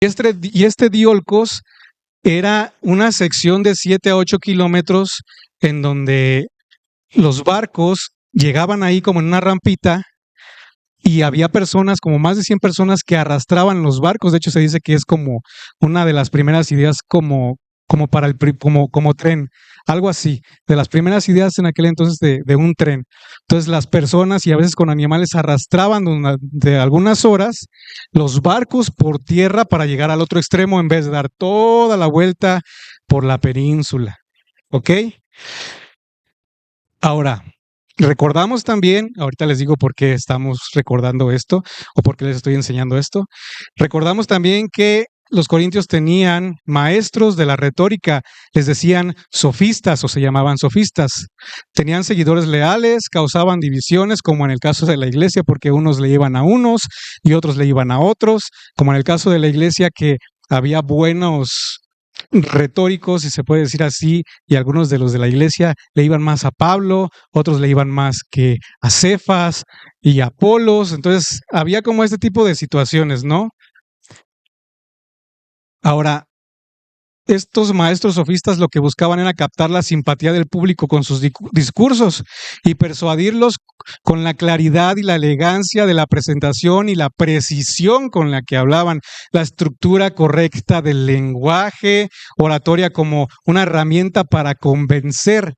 Y este Diolcos era una sección de 7 a 8 kilómetros en donde los barcos llegaban ahí como en una rampita y había personas, como más de 100 personas que arrastraban los barcos. De hecho, se dice que es como una de las primeras ideas como para como tren, algo así, de las primeras ideas en aquel entonces de un tren. Entonces las personas y a veces con animales arrastraban de algunas horas los barcos por tierra para llegar al otro extremo en vez de dar toda la vuelta por la península. ¿Ok? Ahora, recordamos también, ahorita les digo por qué estamos recordando esto o por qué les estoy enseñando esto. Recordamos también que los corintios tenían maestros de la retórica, les decían sofistas o se llamaban sofistas. Tenían seguidores leales, causaban divisiones, como en el caso de la iglesia, porque unos le iban a unos y otros le iban a otros, como en el caso de la iglesia que había buenos retóricos, si se puede decir así, y algunos de los de la iglesia le iban más a Pablo, otros le iban más que a Cefas y a Apolos. Entonces había como este tipo de situaciones, ¿no? Ahora, estos maestros sofistas lo que buscaban era captar la simpatía del público con sus discursos y persuadirlos con la claridad y la elegancia de la presentación y la precisión con la que hablaban, la estructura correcta del lenguaje, oratoria como una herramienta para convencer.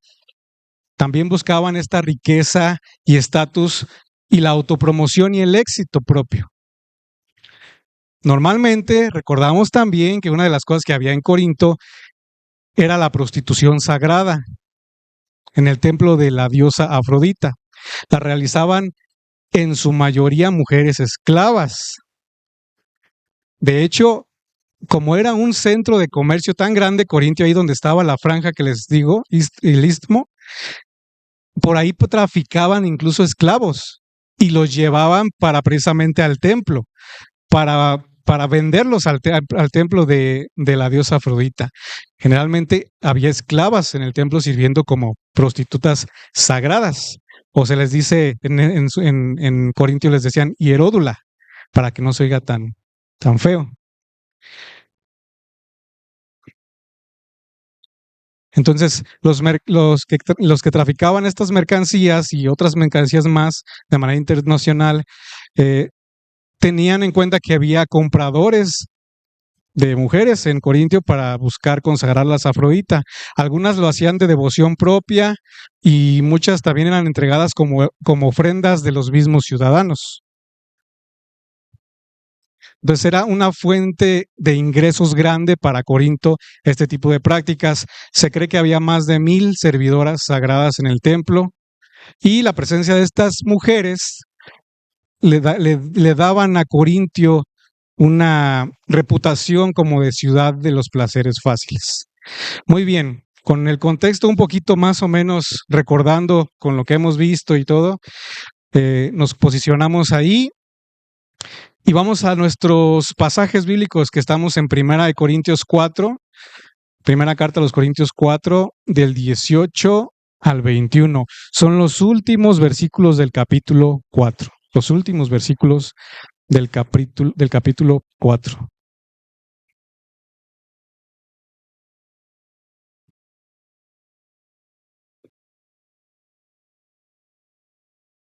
También buscaban esta riqueza y estatus y la autopromoción y el éxito propio. Normalmente recordamos también que una de las cosas que había en Corinto era la prostitución sagrada en el templo de la diosa Afrodita. La realizaban en su mayoría mujeres esclavas. De hecho, como era un centro de comercio tan grande, Corintio, ahí donde estaba la franja que les digo, el istmo, por ahí traficaban incluso esclavos y los llevaban precisamente al templo, para venderlos al templo de la diosa Afrodita. Generalmente había esclavas en el templo sirviendo como prostitutas sagradas, o se les dice, en Corintio les decían hieródula, para que no se oiga tan feo. Entonces, los que traficaban estas mercancías y otras mercancías más de manera internacional, tenían en cuenta que había compradores de mujeres en Corintio para buscar consagrarlas a Afrodita. Algunas lo hacían de devoción propia y muchas también eran entregadas como ofrendas de los mismos ciudadanos. Entonces era una fuente de ingresos grande para Corinto este tipo de prácticas. Se cree que había más de 1000 servidoras sagradas en el templo y la presencia de estas mujeres le daban a Corintio una reputación como de ciudad de los placeres fáciles. Muy bien, con el contexto un poquito más o menos recordando con lo que hemos visto y todo, nos posicionamos ahí y vamos a nuestros pasajes bíblicos que estamos en Primera de Corintios 4, primera carta a los Corintios 4, del 18 al 21. Son los últimos versículos del capítulo 4, los últimos versículos del capítulo 4.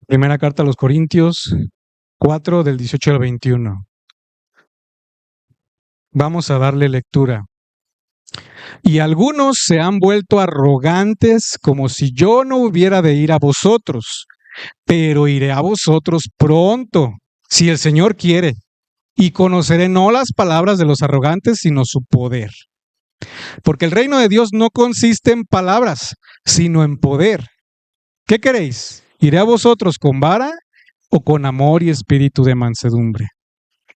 Primera carta a los Corintios 4 del 18 al 21. Vamos a darle lectura. Y algunos se han vuelto arrogantes como si yo no hubiera de ir a vosotros, pero iré a vosotros pronto, si el Señor quiere, y conoceré no las palabras de los arrogantes, sino su poder. Porque el reino de Dios no consiste en palabras, sino en poder. ¿Qué queréis? ¿Iré a vosotros con vara o con amor y espíritu de mansedumbre?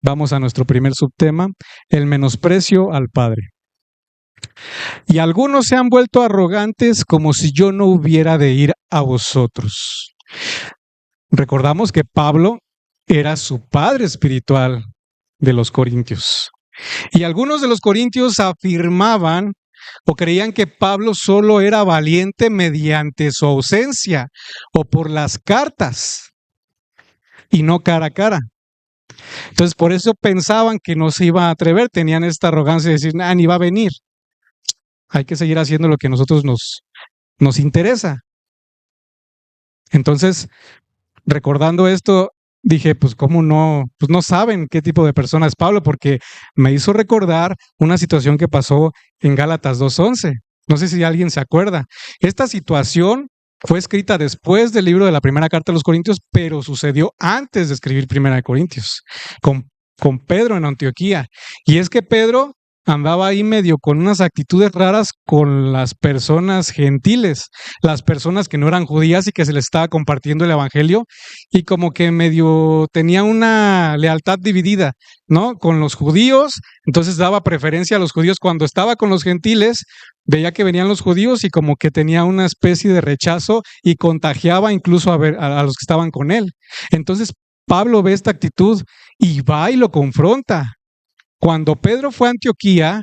Vamos a nuestro primer subtema, el menosprecio al Padre. Y algunos se han vuelto arrogantes como si yo no hubiera de ir a vosotros. Recordamos que Pablo era su padre espiritual de los corintios. Y algunos de los corintios afirmaban o creían que Pablo solo era valiente mediante su ausencia o por las cartas y no cara a cara. Entonces, por eso pensaban que no se iba a atrever, tenían esta arrogancia de decir, ni va a venir. Hay que seguir haciendo lo que a nosotros nos interesa. Entonces, recordando esto, dije, pues cómo no, pues no saben qué tipo de persona es Pablo, porque me hizo recordar una situación que pasó en Gálatas 2:11. No sé si alguien se acuerda. Esta situación fue escrita después del libro de la primera carta a los Corintios, pero sucedió antes de escribir Primera de Corintios, con Pedro en Antioquía. Y es que Pedro andaba ahí medio con unas actitudes raras con las personas gentiles, las personas que no eran judías y que se les estaba compartiendo el evangelio, y como que medio tenía una lealtad dividida, ¿no? Con los judíos, entonces daba preferencia a los judíos. Cuando estaba con los gentiles, veía que venían los judíos y como que tenía una especie de rechazo y contagiaba incluso a los que estaban con él. Entonces Pablo ve esta actitud y va y lo confronta. Cuando Pedro fue a Antioquía,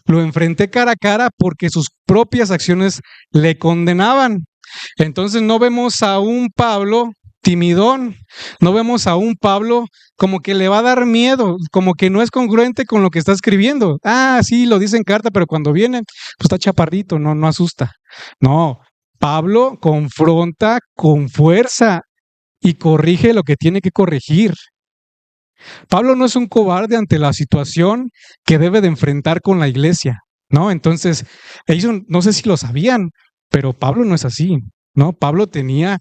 lo enfrenté cara a cara porque sus propias acciones le condenaban. Entonces no vemos a un Pablo timidón, no vemos a un Pablo como que le va a dar miedo, como que no es congruente con lo que está escribiendo. Sí, lo dice en carta, pero cuando viene, pues está chaparrito, no asusta. No, Pablo confronta con fuerza y corrige lo que tiene que corregir. Pablo no es un cobarde ante la situación que debe de enfrentar con la iglesia, ¿no? Entonces, ellos no sé si lo sabían, pero Pablo no es así, ¿no? Pablo tenía,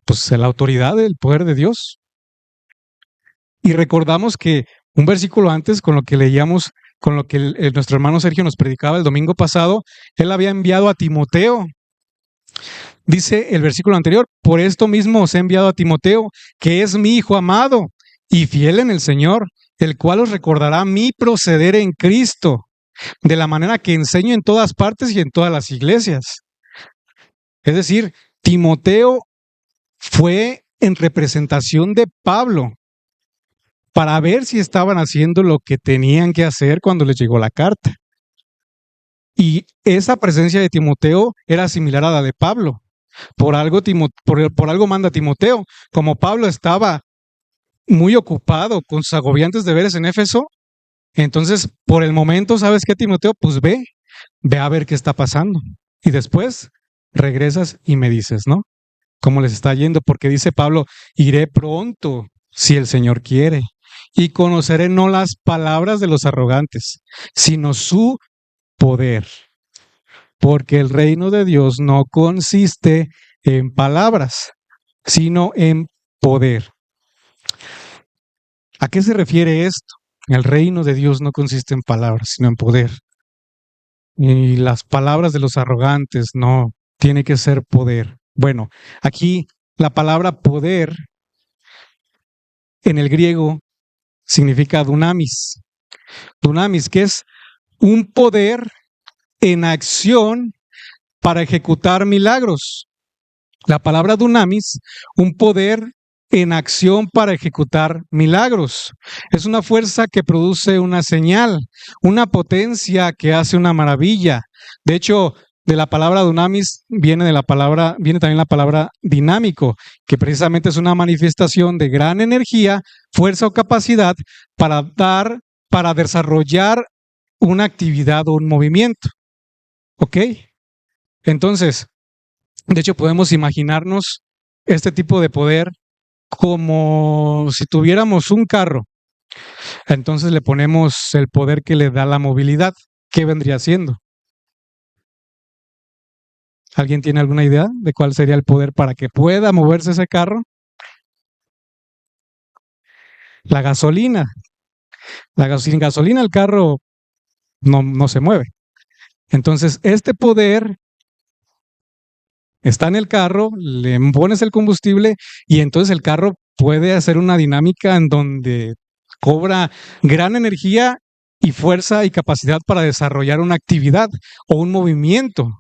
pues, la autoridad del poder de Dios. Y recordamos que un versículo antes, con lo que leíamos, con lo que nuestro hermano Sergio nos predicaba el domingo pasado, él había enviado a Timoteo. Dice el versículo anterior, por esto mismo os he enviado a Timoteo, que es mi hijo amado y fiel en el Señor, el cual os recordará mi proceder en Cristo, de la manera que enseño en todas partes y en todas las iglesias. Es decir, Timoteo fue en representación de Pablo para ver si estaban haciendo lo que tenían que hacer cuando les llegó la carta. Y esa presencia de Timoteo era similar a la de Pablo. Por algo manda Timoteo. Como Pablo estaba muy ocupado con sus agobiantes deberes en Éfeso, entonces por el momento, ¿sabes qué, Timoteo? Pues ve a ver qué está pasando. Y después regresas y me dices, ¿no? ¿Cómo les está yendo? Porque dice Pablo, iré pronto si el Señor quiere, y conoceré no las palabras de los arrogantes, sino su poder. Porque el reino de Dios no consiste en palabras, sino en poder. ¿A qué se refiere esto? El reino de Dios no consiste en palabras, sino en poder. Y las palabras de los arrogantes no, tiene que ser poder. Bueno, aquí la palabra poder en el griego significa dunamis. Dunamis, que es un poder en acción para ejecutar milagros. La palabra dunamis, un poder en acción para ejecutar milagros. Es una fuerza que produce una señal, una potencia que hace una maravilla. De hecho, de la palabra dunamis viene también la palabra dinámico, que precisamente es una manifestación de gran energía, fuerza o capacidad para desarrollar una actividad o un movimiento. ¿Ok? Entonces, de hecho, podemos imaginarnos este tipo de poder como si tuviéramos un carro. Entonces le ponemos el poder que le da la movilidad. ¿Qué vendría siendo? ¿Alguien tiene alguna idea de cuál sería el poder para que pueda moverse ese carro? La gasolina. Sin gasolina el carro no se mueve. Entonces, este poder está en el carro, le pones el combustible y entonces el carro puede hacer una dinámica en donde cobra gran energía y fuerza y capacidad para desarrollar una actividad o un movimiento.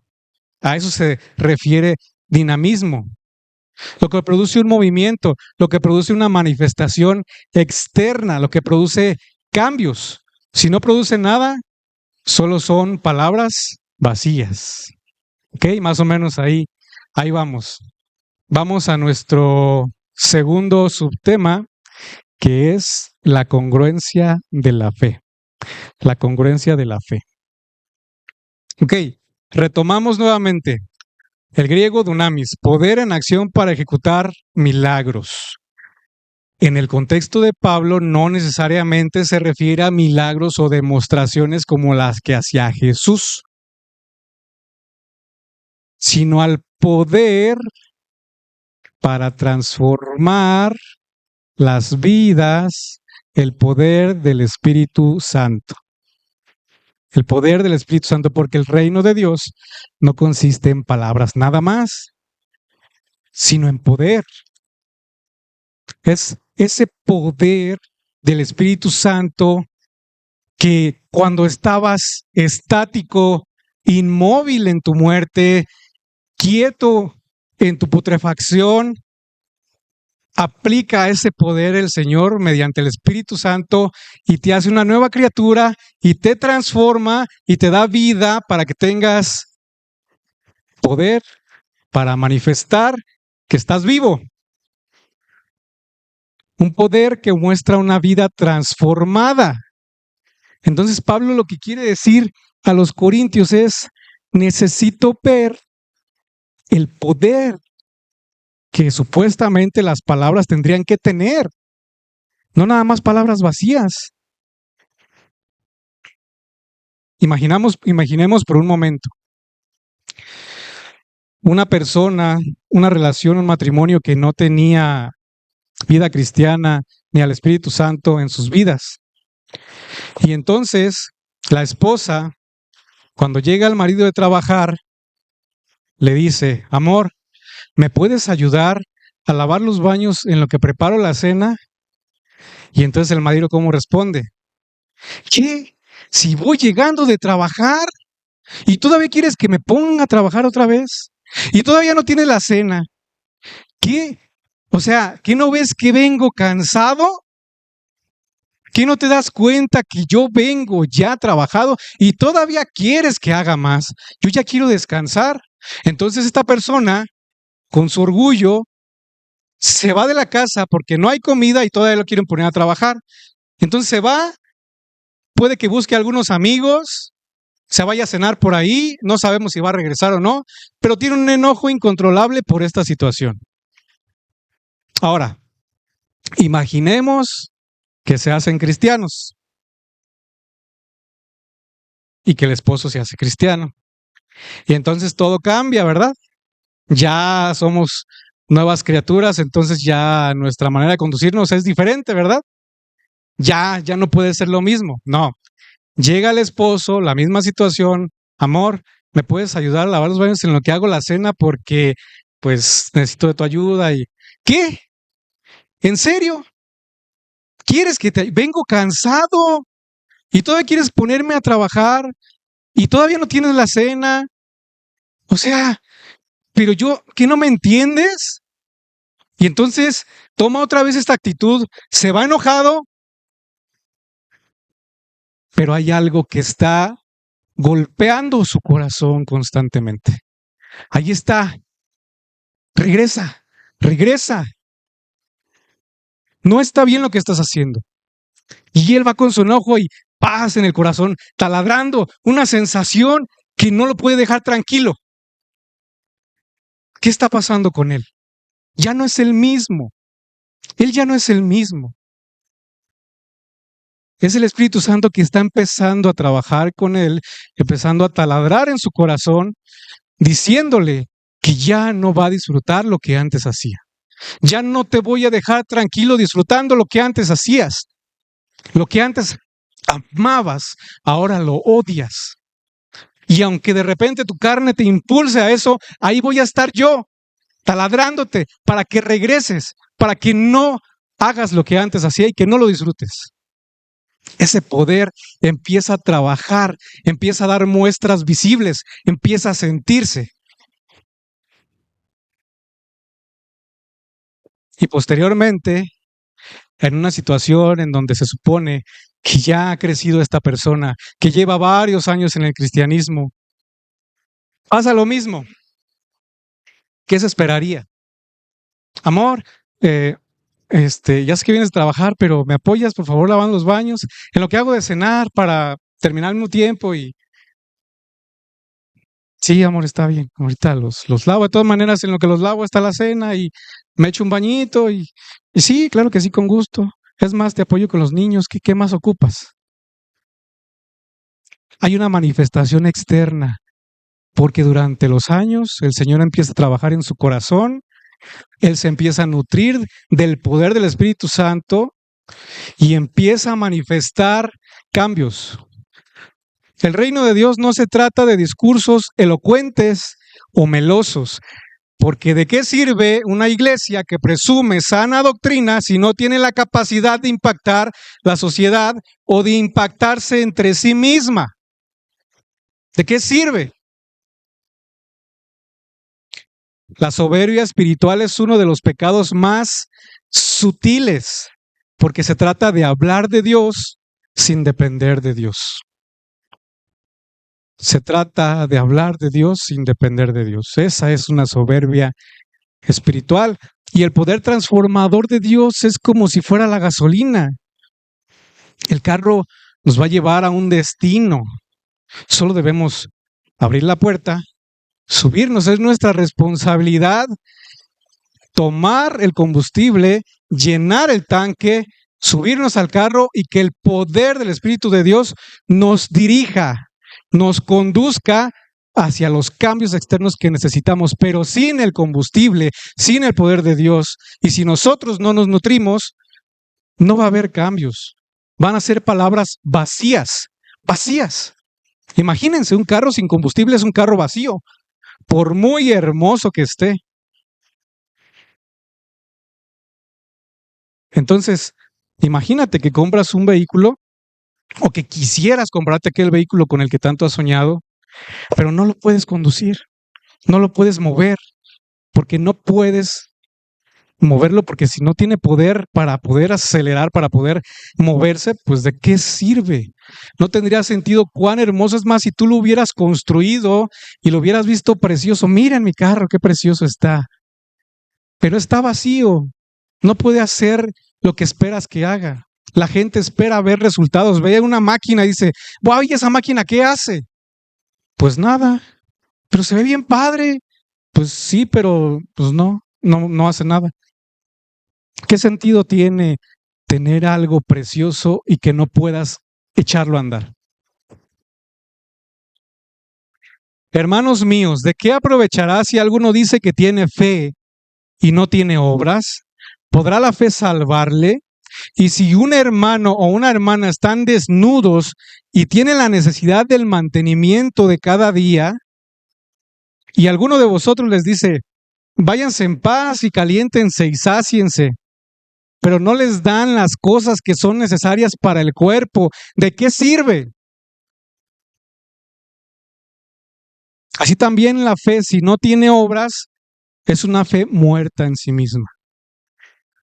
A eso se refiere dinamismo. Lo que produce un movimiento, lo que produce una manifestación externa, lo que produce cambios. Si no produce nada, solo son palabras vacías. ¿Ok? Más o menos ahí vamos. Vamos a nuestro segundo subtema, que es la congruencia de la fe. La congruencia de la fe. Ok, retomamos nuevamente. El griego dunamis, poder en acción para ejecutar milagros. En el contexto de Pablo no necesariamente se refiere a milagros o demostraciones como las que hacía Jesús, sino al poder para transformar las vidas, el poder del Espíritu Santo. El poder del Espíritu Santo, porque el reino de Dios no consiste en palabras nada más, sino en poder. Es ese poder del Espíritu Santo que cuando estabas estático, inmóvil en tu muerte, quieto en tu putrefacción, aplica ese poder el Señor mediante el Espíritu Santo y te hace una nueva criatura y te transforma y te da vida para que tengas poder para manifestar que estás vivo. Un poder que muestra una vida transformada. Entonces Pablo lo que quiere decir a los corintios es, necesito ver el poder que supuestamente las palabras tendrían que tener. No nada más palabras vacías. Imaginemos por un momento una persona, una relación, un matrimonio que no tenía vida cristiana ni al Espíritu Santo en sus vidas. Y entonces la esposa, cuando llega el marido de trabajar, le dice, amor, ¿me puedes ayudar a lavar los baños en lo que preparo la cena? Y entonces el marido, ¿cómo responde? ¿Qué? Si voy llegando de trabajar y todavía quieres que me ponga a trabajar otra vez y todavía no tienes la cena. ¿Qué? O sea, ¿qué no ves que vengo cansado? ¿Qué no te das cuenta que yo vengo ya trabajado y todavía quieres que haga más? Yo ya quiero descansar. Entonces esta persona, con su orgullo, se va de la casa porque no hay comida y todavía lo quieren poner a trabajar. Entonces se va, puede que busque a algunos amigos, se vaya a cenar por ahí, no sabemos si va a regresar o no, pero tiene un enojo incontrolable por esta situación. Ahora, imaginemos que se hacen cristianos y que el esposo se hace cristiano. Y entonces todo cambia, ¿verdad? Ya somos nuevas criaturas, entonces ya nuestra manera de conducirnos es diferente, ¿verdad? Ya no puede ser lo mismo. No. Llega el esposo, la misma situación, amor, ¿me puedes ayudar a lavar los baños en lo que hago la cena? Porque pues necesito de tu ayuda. Y ¿qué? ¿En serio? ¿Quieres que te vengo cansado y todavía quieres ponerme a trabajar y todavía no tienes la cena? O sea, pero yo, ¿qué no me entiendes? Y entonces toma otra vez esta actitud, se va enojado, pero hay algo que está golpeando su corazón constantemente. Ahí está. Regresa, regresa. No está bien lo que estás haciendo. Y él va con su enojo y paz en el corazón, taladrando una sensación que no lo puede dejar tranquilo. ¿Qué está pasando con él? Ya no es el mismo. Él ya no es el mismo. Es el Espíritu Santo que está empezando a trabajar con él, empezando a taladrar en su corazón, diciéndole que ya no va a disfrutar lo que antes hacía. Ya no te voy a dejar tranquilo disfrutando lo que antes hacías. Lo que antes amabas, ahora lo odias. Y aunque de repente tu carne te impulse a eso, ahí voy a estar yo, taladrándote para que regreses, para que no hagas lo que antes hacía y que no lo disfrutes. Ese poder empieza a trabajar, empieza a dar muestras visibles, empieza a sentirse. Y posteriormente, en una situación en donde se supone que ya ha crecido esta persona, que lleva varios años en el cristianismo, pasa lo mismo. ¿Qué se esperaría? Amor, ya sé que vienes a trabajar, pero ¿me apoyas, por favor, lavando los baños? En lo que hago de cenar para terminar al mismo tiempo y... Sí, amor, está bien. Ahorita los lavo. De todas maneras, en lo que los lavo está la cena y me echo un bañito y sí, claro que sí, con gusto. Es más, te apoyo con los niños. ¿Qué más ocupas? Hay una manifestación externa, porque durante los años el Señor empieza a trabajar en su corazón, Él se empieza a nutrir del poder del Espíritu Santo y empieza a manifestar cambios. El reino de Dios no se trata de discursos elocuentes o melosos, porque ¿de qué sirve una iglesia que presume sana doctrina si no tiene la capacidad de impactar la sociedad o de impactarse entre sí misma? ¿De qué sirve? La soberbia espiritual es uno de los pecados más sutiles, porque se trata de hablar de Dios sin depender de Dios. Se trata de hablar de Dios sin depender de Dios. Esa es una soberbia espiritual. Y el poder transformador de Dios es como si fuera la gasolina. El carro nos va a llevar a un destino. Solo debemos abrir la puerta, subirnos. Es nuestra responsabilidad tomar el combustible, llenar el tanque, subirnos al carro y que el poder del Espíritu de Dios nos dirija, nos conduzca hacia los cambios externos que necesitamos. Pero sin el combustible, sin el poder de Dios, y si nosotros no nos nutrimos, no va a haber cambios. Van a ser palabras vacías, vacías. Imagínense, un carro sin combustible es un carro vacío, por muy hermoso que esté. Entonces, imagínate que compras un vehículo o que quisieras comprarte aquel vehículo con el que tanto has soñado, pero no lo puedes conducir, no lo puedes mover, porque no puedes moverlo, porque si no tiene poder para poder acelerar, para poder moverse, pues ¿de qué sirve? No tendría sentido. Cuán hermoso es más si tú lo hubieras construido y lo hubieras visto precioso. Mira en mi carro, qué precioso está. Pero está vacío, no puede hacer lo que esperas que haga. La gente espera ver resultados. Ve una máquina y dice, wow, ¿y esa máquina qué hace? Pues nada, pero se ve bien padre. Pues sí, pero pues no hace nada. ¿Qué sentido tiene tener algo precioso y que no puedas echarlo a andar? Hermanos míos, ¿de qué aprovechará si alguno dice que tiene fe y no tiene obras? ¿Podrá la fe salvarle? Y si un hermano o una hermana están desnudos y tienen la necesidad del mantenimiento de cada día, y alguno de vosotros les dice, váyanse en paz y caliéntense y sáciense, pero no les dan las cosas que son necesarias para el cuerpo, ¿de qué sirve? Así también la fe, si no tiene obras, es una fe muerta en sí misma.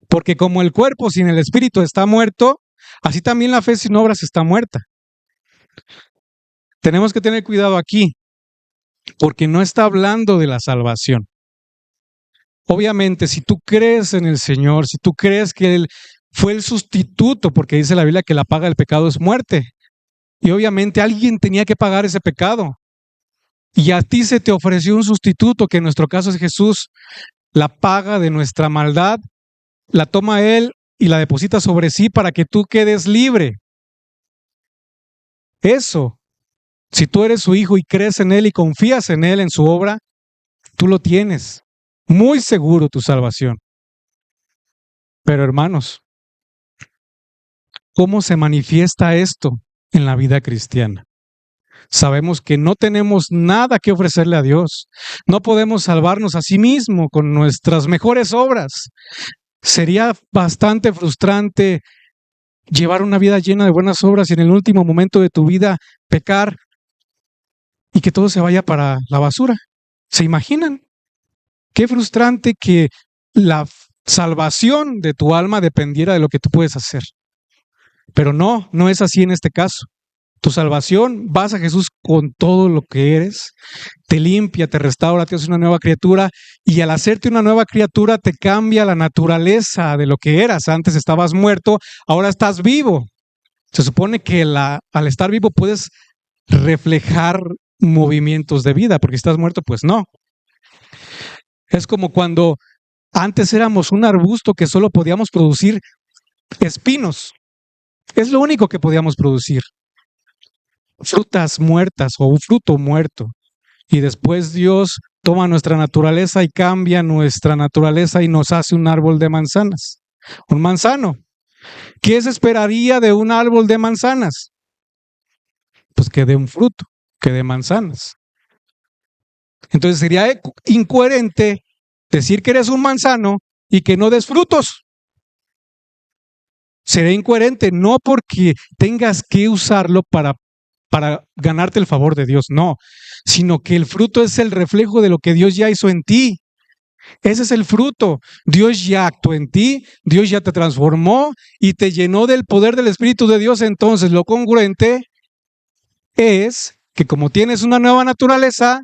Porque como el cuerpo sin el espíritu está muerto, así también la fe sin obras está muerta. Tenemos que tener cuidado aquí, porque no está hablando de la salvación. Obviamente, si tú crees en el Señor, si tú crees que Él fue el sustituto, porque dice la Biblia que la paga del pecado es muerte, y obviamente alguien tenía que pagar ese pecado, y a ti se te ofreció un sustituto, que en nuestro caso es Jesús, la paga de nuestra maldad, la toma Él y la deposita sobre sí para que tú quedes libre. Eso, si tú eres su hijo y crees en Él y confías en Él, en su obra, tú lo tienes. Muy seguro tu salvación. Pero hermanos, ¿cómo se manifiesta esto en la vida cristiana? Sabemos que no tenemos nada que ofrecerle a Dios. No podemos salvarnos a sí mismos con nuestras mejores obras. Sería bastante frustrante llevar una vida llena de buenas obras y en el último momento de tu vida pecar y que todo se vaya para la basura. ¿Se imaginan? Qué frustrante que la salvación de tu alma dependiera de lo que tú puedes hacer. Pero no es así en este caso. Tu salvación, vas a Jesús con todo lo que eres, te limpia, te restaura, te hace una nueva criatura y al hacerte una nueva criatura te cambia la naturaleza de lo que eras. Antes estabas muerto, ahora estás vivo. Se supone que al estar vivo puedes reflejar movimientos de vida, porque si estás muerto, pues no. Es como cuando antes éramos un arbusto que solo podíamos producir espinos. Es lo único que podíamos producir. Frutas muertas o un fruto muerto. Y después Dios toma nuestra naturaleza y cambia nuestra naturaleza y nos hace un árbol de manzanas. Un manzano. ¿Qué se esperaría de un árbol de manzanas? Pues que dé un fruto, que dé manzanas. Entonces sería incoherente decir que eres un manzano y que no des frutos. Sería incoherente, no porque tengas que usarlo para ganarte el favor de Dios, no, sino que el fruto es el reflejo de lo que Dios ya hizo en ti. Ese es el fruto. Dios ya actuó en ti, Dios ya te transformó y te llenó del poder del Espíritu de Dios. Entonces, lo congruente es que como tienes una nueva naturaleza,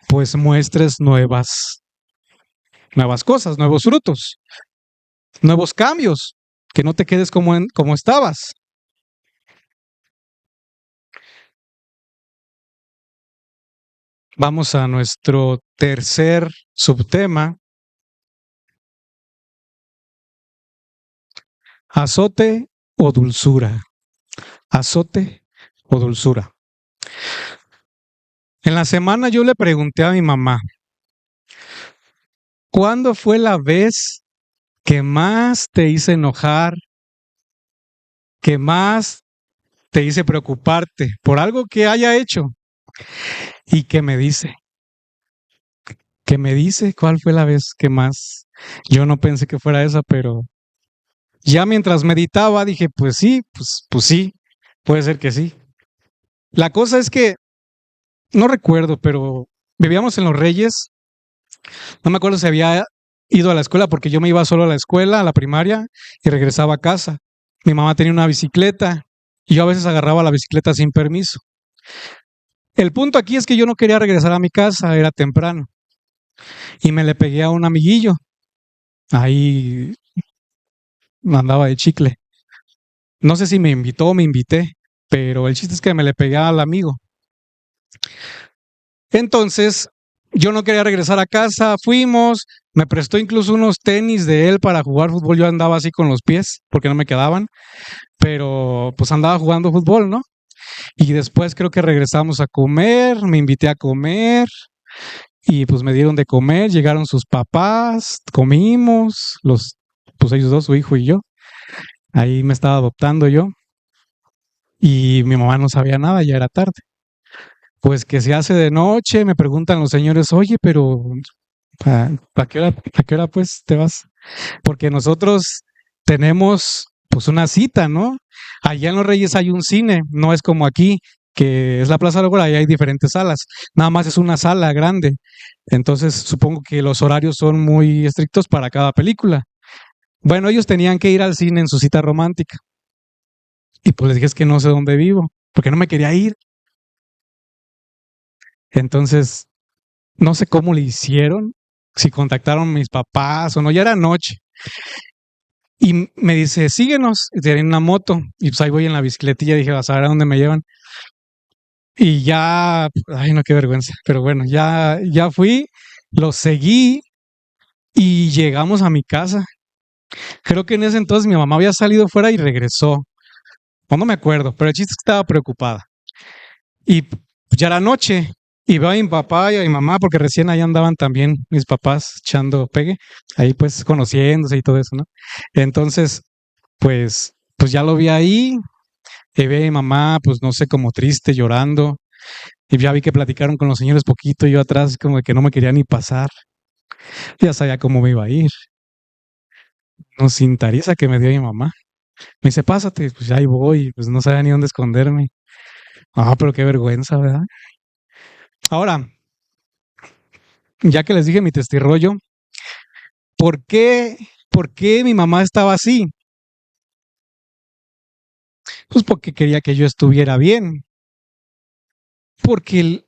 pues muestres nuevas cosas, nuevos frutos, nuevos cambios, que no te quedes como estabas. Vamos a nuestro tercer subtema. Azote o dulzura. Azote o dulzura. En la semana yo le pregunté a mi mamá, ¿cuándo fue la vez que más te hice enojar, que más te hice preocuparte por algo que haya hecho? Y que me dice, ¿cuál fue la vez que más? Yo no pensé que fuera esa, pero ya mientras meditaba dije, pues sí, pues sí, puede ser que sí. La cosa es que, no recuerdo, pero vivíamos en Los Reyes. No me acuerdo si había ido a la escuela porque yo me iba solo a la escuela, a la primaria, y regresaba a casa. Mi mamá tenía una bicicleta y yo a veces agarraba la bicicleta sin permiso. El punto aquí es que yo no quería regresar a mi casa, era temprano. Y me le pegué a un amiguillo. Ahí andaba de chicle. No sé si me invitó o me invité, pero el chiste es que me le pegué al amigo. Entonces, yo no quería regresar a casa, fuimos, me prestó incluso unos tenis de él para jugar fútbol. Yo andaba así con los pies porque no me quedaban, pero pues andaba jugando fútbol, ¿no? Y después creo que regresamos a comer, me invité a comer y pues me dieron de comer, llegaron sus papás, comimos, pues ellos dos, su hijo y yo. Ahí me estaba adoptando yo y mi mamá no sabía nada, ya era tarde. Pues que se hace de noche, me preguntan los señores, oye, pero ¿para qué hora pues te vas? Porque nosotros tenemos pues una cita, ¿no? Allá en Los Reyes hay un cine, no es como aquí, que es la Plaza de Obra, ahí hay diferentes salas, nada más es una sala grande. Entonces supongo que los horarios son muy estrictos para cada película. Bueno, ellos tenían que ir al cine en su cita romántica. Y pues les dije es que no sé dónde vivo, porque no me quería ir. Entonces, no sé cómo le hicieron, si contactaron a mis papás o no, ya era noche. Y me dice, síguenos, y tenía una moto, y pues ahí voy en la bicicletilla, dije, vas a ver a dónde me llevan. Y ya, ay no, qué vergüenza, pero bueno, ya fui, lo seguí y llegamos a mi casa. Creo que en ese entonces mi mamá había salido fuera y regresó, o no me acuerdo, pero el chiste es que estaba preocupada. Y ya era noche, y veo a mi papá y a mi mamá, porque recién ahí andaban también mis papás echando pegue, ahí pues conociéndose y todo eso, ¿no? Entonces, pues ya lo vi ahí, y vi a mi mamá, pues no sé, como triste, llorando, y ya vi que platicaron con los señores poquito, y yo atrás como de que no me quería ni pasar, ya sabía cómo me iba a ir, no sin tariza que me dio mi mamá. Me dice, pásate, pues ya ahí voy, pues no sabía ni dónde esconderme. Ah, pero qué vergüenza, ¿verdad? Ahora, ya que les dije mi testirrollo, ¿por qué mi mamá estaba así? Pues porque quería que yo estuviera bien, porque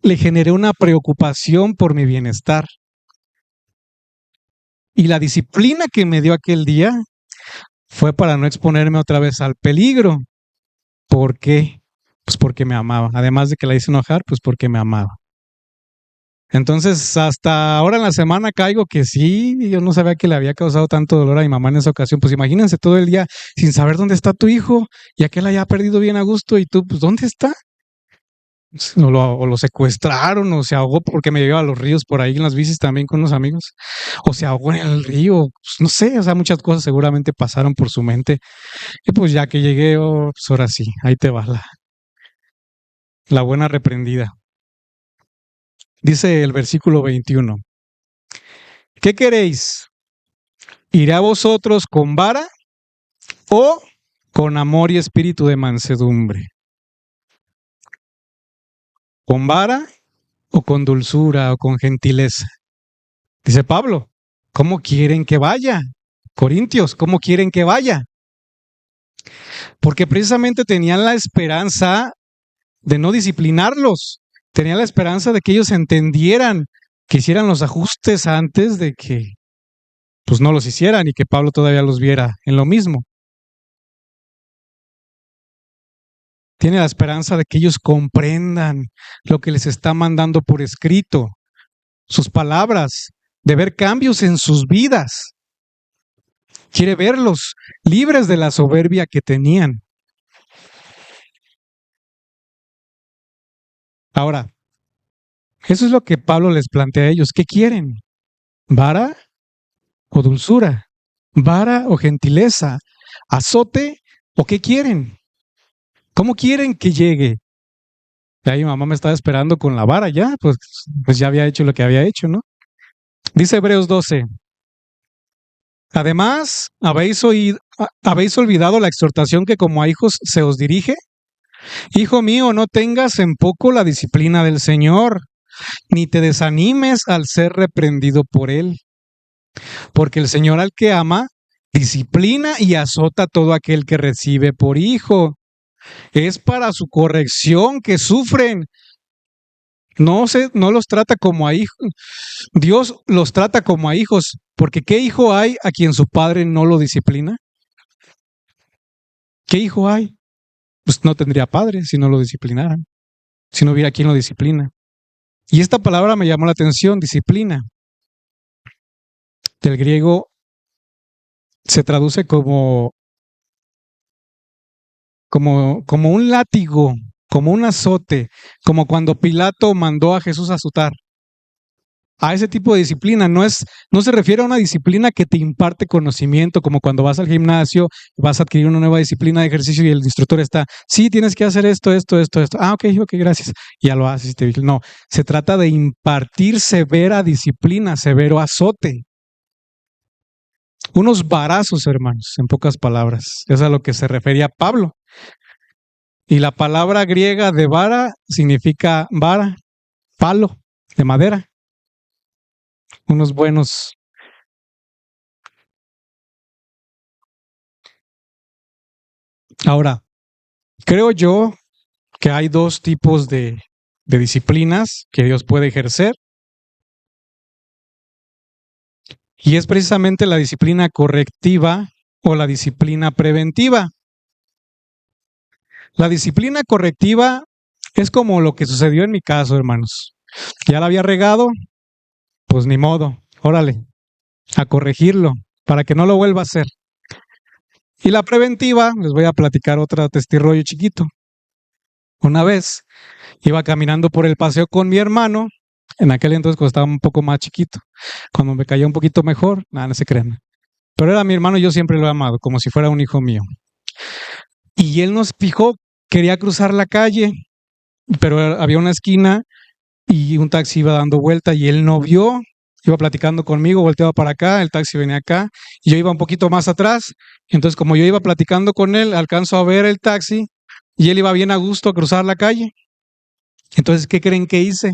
le generé una preocupación por mi bienestar. Y la disciplina que me dio aquel día fue para no exponerme otra vez al peligro. ¿Por qué? Pues porque me amaba. Además de que la hice enojar, pues porque me amaba. Entonces, hasta ahora en la semana caigo que sí, yo no sabía que le había causado tanto dolor a mi mamá en esa ocasión. Pues imagínense todo el día sin saber dónde está tu hijo y aquel haya perdido bien a gusto y tú, pues ¿dónde está? O lo secuestraron o se ahogó porque me llevaba a los ríos por ahí en las bicis también con unos amigos. O se ahogó en el río, pues, no sé, o sea, muchas cosas seguramente pasaron por su mente. Y pues ya que llegué, oh, pues ahora sí, ahí te va la buena reprendida. Dice el versículo 21. ¿Qué queréis? ¿Iré a vosotros con vara o con amor y espíritu de mansedumbre? ¿Con vara o con dulzura o con gentileza? Dice Pablo, ¿cómo quieren que vaya? Corintios, ¿cómo quieren que vaya? Porque precisamente tenían la esperanza de no disciplinarlos, tenían la esperanza de que ellos entendieran, que hicieran los ajustes antes de que pues no los hicieran y que Pablo todavía los viera en lo mismo. Tiene la esperanza de que ellos comprendan lo que les está mandando por escrito, sus palabras, de ver cambios en sus vidas. Quiere verlos libres de la soberbia que tenían. Ahora, eso es lo que Pablo les plantea a ellos. ¿Qué quieren? ¿Vara o dulzura? ¿Vara o gentileza? ¿Azote o qué quieren? ¿Cómo quieren que llegue? Ya mi mamá me estaba esperando con la vara ya, pues ya había hecho lo que había hecho, ¿no? Dice Hebreos 12. Además, ¿habéis olvidado la exhortación que como a hijos se os dirige? Hijo mío, no tengas en poco la disciplina del Señor, ni te desanimes al ser reprendido por Él, porque el Señor al que ama, disciplina y azota a todo aquel que recibe por hijo. Es para su corrección que sufren. No los trata como a hijos. Dios los trata como a hijos, porque ¿qué hijo hay a quien su padre no lo disciplina? ¿Qué hijo hay? Pues no tendría padre si no lo disciplinaran, si no hubiera quien lo disciplina. Y esta palabra me llamó la atención, disciplina. Del griego se traduce como un látigo, como un azote, como cuando Pilato mandó a Jesús a azotar. A ese tipo de disciplina no se refiere a una disciplina que te imparte conocimiento, como cuando vas al gimnasio, vas a adquirir una nueva disciplina de ejercicio y el instructor está, sí, tienes que hacer esto. Ah, ok, gracias. Y ya lo haces. No, se trata de impartir severa disciplina, severo azote. Unos varazos, hermanos, en pocas palabras. Es a lo que se refería Pablo. Y la palabra griega de vara significa vara, palo, de madera. Unos buenos. Ahora, creo yo que hay dos tipos de disciplinas que Dios puede ejercer. Y es precisamente la disciplina correctiva o la disciplina preventiva. La disciplina correctiva es como lo que sucedió en mi caso, hermanos. Ya la había regado, pues ni modo, órale, a corregirlo para que no lo vuelva a hacer. Y la preventiva, les voy a platicar otra testirrollo chiquito. Una vez iba caminando por el paseo con mi hermano, en aquel entonces cuando estaba un poco más chiquito, cuando me caía un poquito mejor, nada, no se crean. Pero era mi hermano y yo siempre lo he amado, como si fuera un hijo mío. Y él nos fijó, quería cruzar la calle, pero había una esquina y un taxi iba dando vuelta y él no vio, iba platicando conmigo, volteaba para acá, el taxi venía acá, y yo iba un poquito más atrás. Entonces, como yo iba platicando con él, alcanzo a ver el taxi y él iba bien a gusto a cruzar la calle. Entonces, ¿qué creen que hice?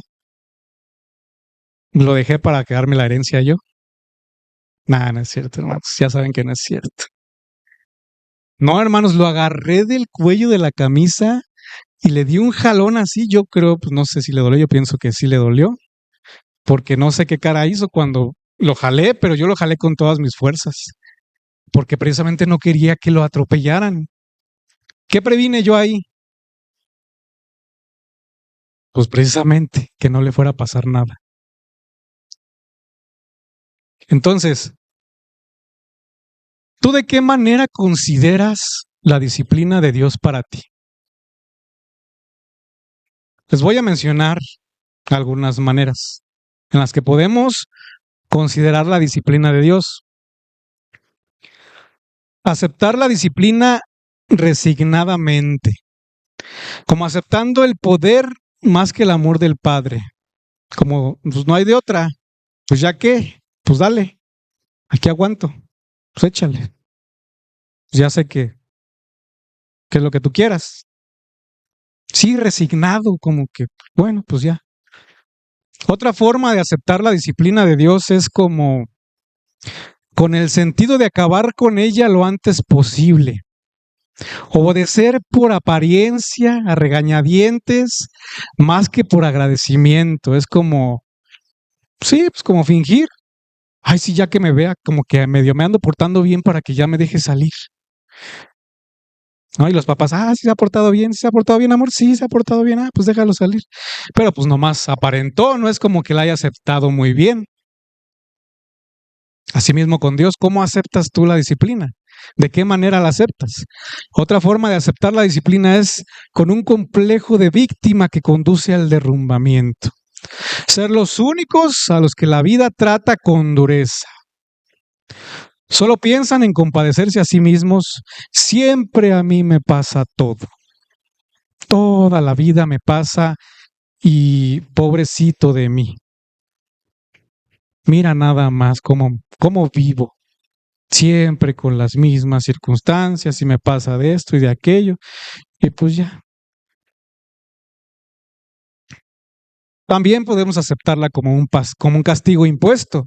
Lo dejé para quedarme la herencia yo. Nada, no es cierto, hermanos. Ya saben que no es cierto. No, hermanos, lo agarré del cuello de la camisa y le di un jalón así. Yo creo, pues no sé si le dolió, yo pienso que sí le dolió, porque no sé qué cara hizo cuando lo jalé, pero yo lo jalé con todas mis fuerzas, porque precisamente no quería que lo atropellaran. ¿Qué previne yo ahí? Pues precisamente que no le fuera a pasar nada. Entonces, ¿tú de qué manera consideras la disciplina de Dios para ti? Les voy a mencionar algunas maneras en las que podemos considerar la disciplina de Dios. Aceptar la disciplina resignadamente, como aceptando el poder más que el amor del Padre. Como pues no hay de otra, pues ya qué, pues dale, aquí aguanto, pues échale, pues ya sé que es lo que tú quieras. Sí, resignado, como que, bueno, pues ya. Otra forma de aceptar la disciplina de Dios es como con el sentido de acabar con ella lo antes posible. Obedecer por apariencia, a regañadientes, más que por agradecimiento. Es como, sí, pues como fingir. Ay, sí, ya que me vea, como que medio me ando portando bien para que ya me deje salir. ¿No? Y los papás, sí se ha portado bien, sí se ha portado bien, amor, sí se ha portado bien, pues déjalo salir. Pero pues nomás aparentó, no es como que la haya aceptado muy bien. Asimismo con Dios, ¿cómo aceptas tú la disciplina? ¿De qué manera la aceptas? Otra forma de aceptar la disciplina es con un complejo de víctima que conduce al derrumbamiento. Ser los únicos a los que la vida trata con dureza. Solo piensan en compadecerse a sí mismos. Siempre a mí me pasa todo. Toda la vida me pasa y pobrecito de mí. Mira nada más cómo vivo. Siempre con las mismas circunstancias y me pasa de esto y de aquello. Y pues ya. También podemos aceptarla como un castigo impuesto.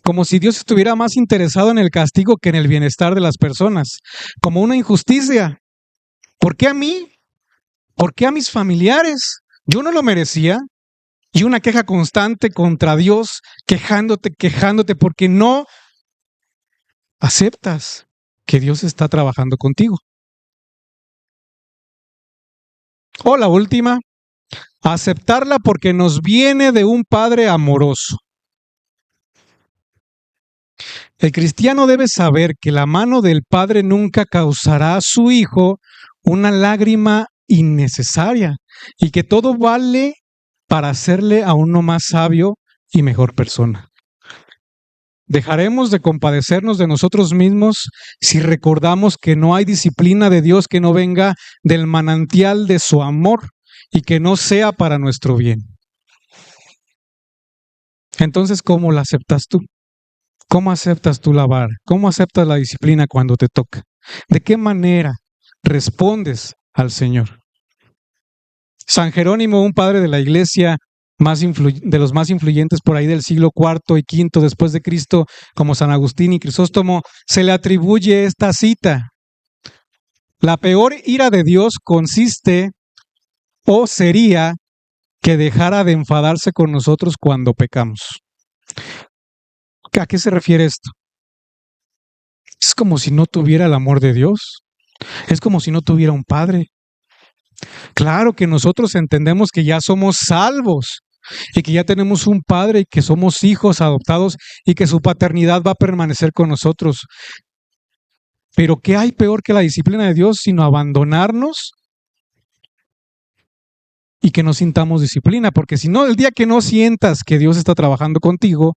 Como si Dios estuviera más interesado en el castigo que en el bienestar de las personas. Como una injusticia. ¿Por qué a mí? ¿Por qué a mis familiares? Yo no lo merecía. Y una queja constante contra Dios, quejándote, porque no aceptas que Dios está trabajando contigo. O la última, aceptarla porque nos viene de un Padre amoroso. El cristiano debe saber que la mano del Padre nunca causará a su hijo una lágrima innecesaria y que todo vale para hacerle a uno más sabio y mejor persona. Dejaremos de compadecernos de nosotros mismos si recordamos que no hay disciplina de Dios que no venga del manantial de su amor y que no sea para nuestro bien. Entonces, ¿cómo la aceptas tú? ¿Cómo aceptas tú la vara? ¿Cómo aceptas la disciplina cuando te toca? ¿De qué manera respondes al Señor? San Jerónimo, un padre de la iglesia de los más influyentes por ahí del siglo IV y V después de Cristo, como San Agustín y Crisóstomo, se le atribuye esta cita. La peor ira de Dios consiste o sería que dejara de enfadarse con nosotros cuando pecamos. ¿A qué se refiere esto? Es como si no tuviera el amor de Dios. Es como si no tuviera un padre. Claro que nosotros entendemos que ya somos salvos y que ya tenemos un padre y que somos hijos adoptados y que su paternidad va a permanecer con nosotros. Pero ¿qué hay peor que la disciplina de Dios sino abandonarnos y que no sintamos disciplina? Porque si no, el día que no sientas que Dios está trabajando contigo,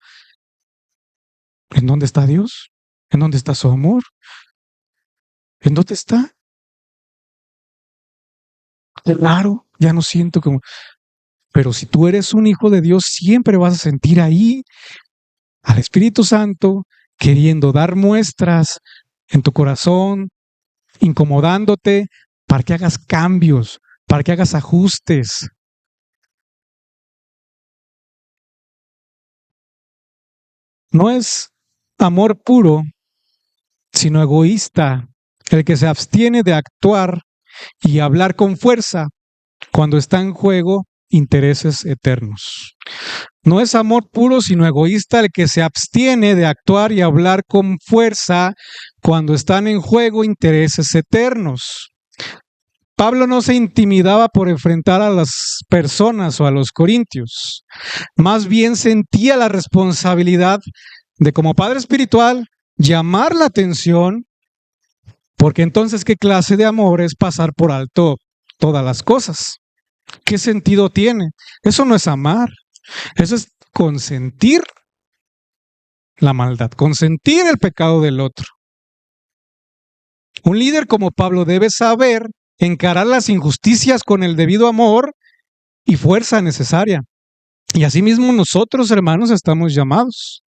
¿en dónde está Dios? ¿En dónde está su amor? ¿En dónde está? Claro, ya no siento como... Pero si tú eres un hijo de Dios, siempre vas a sentir ahí al Espíritu Santo queriendo dar muestras en tu corazón, incomodándote para que hagas cambios, para que hagas ajustes. No es amor puro, sino egoísta el que se abstiene de actuar y hablar con fuerza cuando está en juego intereses eternos. No es amor puro, sino egoísta el que se abstiene de actuar y hablar con fuerza cuando están en juego intereses eternos. Pablo no se intimidaba por enfrentar a las personas o a los corintios. Más bien sentía la responsabilidad de, como padre espiritual, llamar la atención, porque entonces, ¿qué clase de amor es pasar por alto todas las cosas? ¿Qué sentido tiene? Eso no es amar, eso es consentir la maldad, consentir el pecado del otro. Un líder como Pablo debe saber encarar las injusticias con el debido amor y fuerza necesaria. Y asimismo nosotros, hermanos, estamos llamados.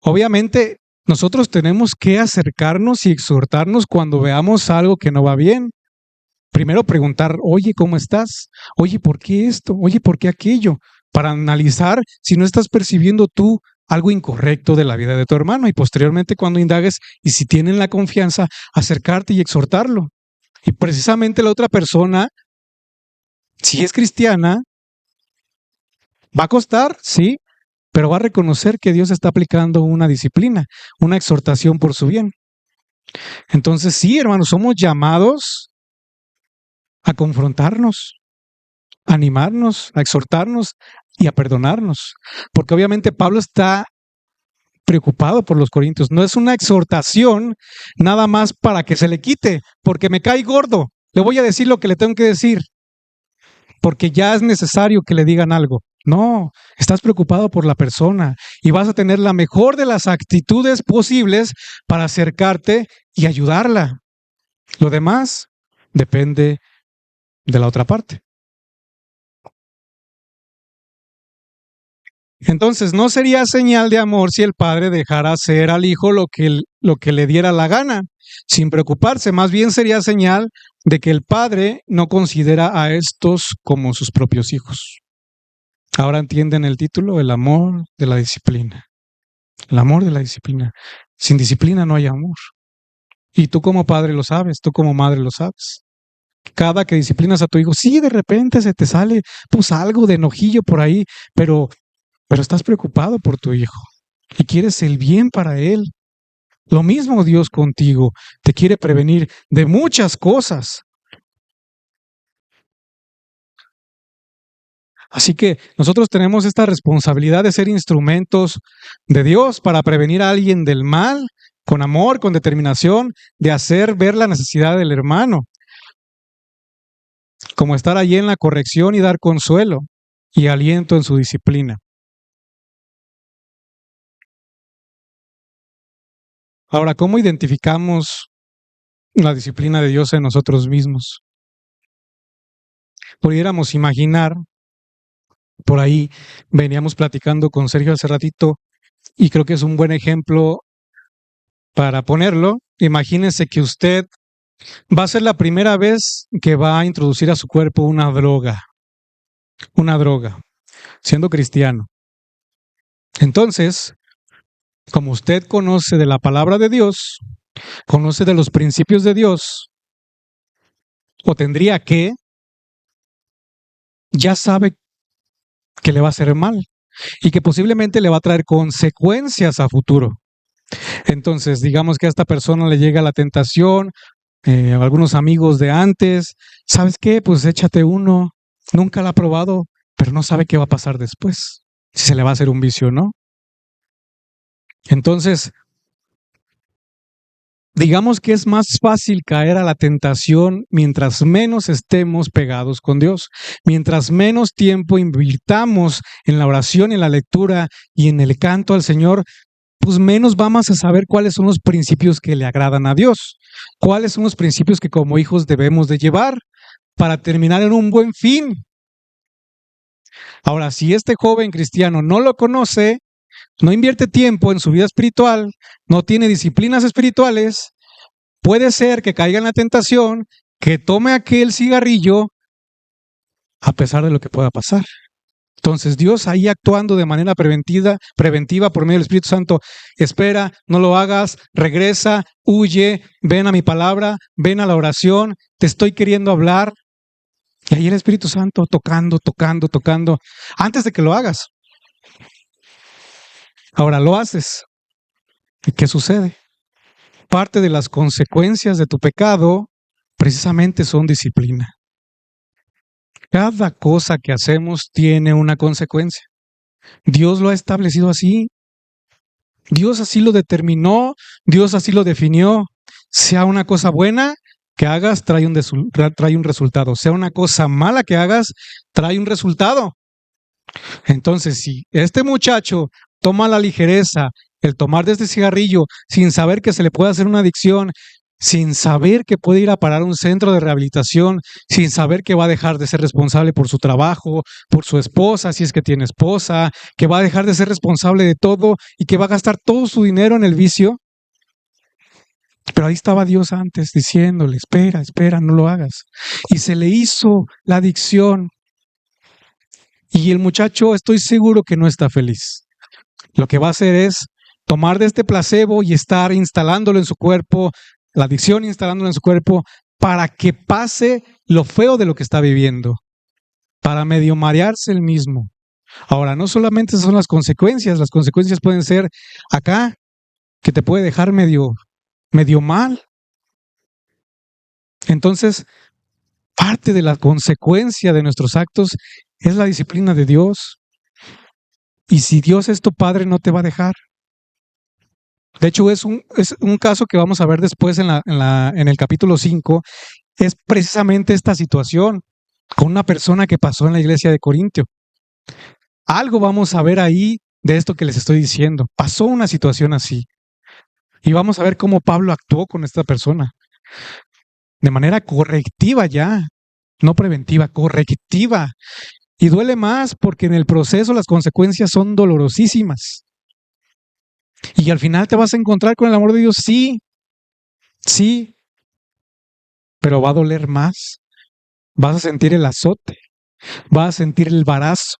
Obviamente, nosotros tenemos que acercarnos y exhortarnos cuando veamos algo que no va bien. Primero preguntar, oye, ¿cómo estás? Oye, ¿por qué esto? Oye, ¿por qué aquello? Para analizar si no estás percibiendo tú algo incorrecto de la vida de tu hermano. Y posteriormente, cuando indagues y si tienen la confianza, acercarte y exhortarlo. Y precisamente la otra persona, si es cristiana, va a costar, sí, pero va a reconocer que Dios está aplicando una disciplina, una exhortación por su bien. Entonces, sí, hermanos, somos llamados a confrontarnos, a animarnos, a exhortarnos y a perdonarnos. Porque obviamente Pablo está preocupado por los corintios. No es una exhortación nada más para que se le quite, porque me cae gordo. Le voy a decir lo que le tengo que decir, porque ya es necesario que le digan algo. No, estás preocupado por la persona y vas a tener la mejor de las actitudes posibles para acercarte y ayudarla. Lo demás depende de la otra parte. Entonces, no sería señal de amor si el padre dejara hacer al hijo lo que le diera la gana, sin preocuparse. Más bien sería señal de que el padre no considera a estos como sus propios hijos. Ahora entienden el título, el amor de la disciplina. El amor de la disciplina. Sin disciplina no hay amor. Y tú como padre lo sabes, tú como madre lo sabes. Cada que disciplinas a tu hijo, sí, de repente se te sale pues algo de enojillo por ahí, pero estás preocupado por tu hijo y quieres el bien para él. Lo mismo Dios contigo, te quiere prevenir de muchas cosas. Así que nosotros tenemos esta responsabilidad de ser instrumentos de Dios para prevenir a alguien del mal, con amor, con determinación, de hacer ver la necesidad del hermano, como estar allí en la corrección y dar consuelo y aliento en su disciplina. Ahora, ¿cómo identificamos la disciplina de Dios en nosotros mismos? Pudiéramos imaginar, por ahí veníamos platicando con Sergio hace ratito, y creo que es un buen ejemplo para ponerlo. Imagínese que usted va a ser la primera vez que va a introducir a su cuerpo una droga, siendo cristiano. Entonces, como usted conoce de la palabra de Dios, conoce de los principios de Dios, o tendría que, ya sabe que le va a hacer mal y que posiblemente le va a traer consecuencias a futuro. Entonces, digamos que a esta persona le llega la tentación, algunos amigos de antes, ¿sabes qué? Pues échate uno, nunca la ha probado, pero no sabe qué va a pasar después, si se le va a hacer un vicio o no. Entonces, digamos que es más fácil caer a la tentación mientras menos estemos pegados con Dios, mientras menos tiempo invirtamos en la oración, en la lectura y en el canto al Señor, pues menos vamos a saber cuáles son los principios que le agradan a Dios, cuáles son los principios que como hijos debemos de llevar para terminar en un buen fin. Ahora, si este joven cristiano no lo conoce, no invierte tiempo en su vida espiritual, no tiene disciplinas espirituales, puede ser que caiga en la tentación, que tome aquel cigarrillo a pesar de lo que pueda pasar. Entonces Dios ahí actuando de manera preventiva por medio del Espíritu Santo, espera, no lo hagas, regresa, huye, ven a mi palabra, ven a la oración, te estoy queriendo hablar. Y ahí el Espíritu Santo tocando, antes de que lo hagas. Ahora lo haces. ¿Y qué sucede? Parte de las consecuencias de tu pecado precisamente son disciplina. Cada cosa que hacemos tiene una consecuencia. Dios lo ha establecido así. Dios así lo determinó, Dios así lo definió. Sea una cosa buena que hagas, trae un resultado. Sea una cosa mala que hagas, trae un resultado. Entonces, si este muchacho toma la ligereza el tomar de este cigarrillo sin saber que se le puede hacer una adicción, sin saber que puede ir a parar a un centro de rehabilitación, sin saber que va a dejar de ser responsable por su trabajo, por su esposa, si es que tiene esposa, que va a dejar de ser responsable de todo y que va a gastar todo su dinero en el vicio. Pero ahí estaba Dios antes diciéndole, espera, no lo hagas. Y se le hizo la adicción. Y el muchacho, estoy seguro que no está feliz. Lo que va a hacer es tomar de este placebo y estar instalándolo en su cuerpo, la adicción instalándola en su cuerpo, para que pase lo feo de lo que está viviendo, para medio marearse el mismo. Ahora, no solamente son las consecuencias pueden ser acá, que te puede dejar medio mal. Entonces, parte de la consecuencia de nuestros actos es la disciplina de Dios. Y si Dios es tu Padre, no te va a dejar. De hecho, es un caso que vamos a ver después en el capítulo 5, es precisamente esta situación con una persona que pasó en la iglesia de Corintio. Algo vamos a ver ahí de esto que les estoy diciendo. Pasó una situación así. Y vamos a ver cómo Pablo actuó con esta persona. De manera correctiva ya, no preventiva, correctiva. Y duele más porque en el proceso las consecuencias son dolorosísimas. Y al final te vas a encontrar con el amor de Dios, sí, pero va a doler más. Vas a sentir el azote, vas a sentir el varazo.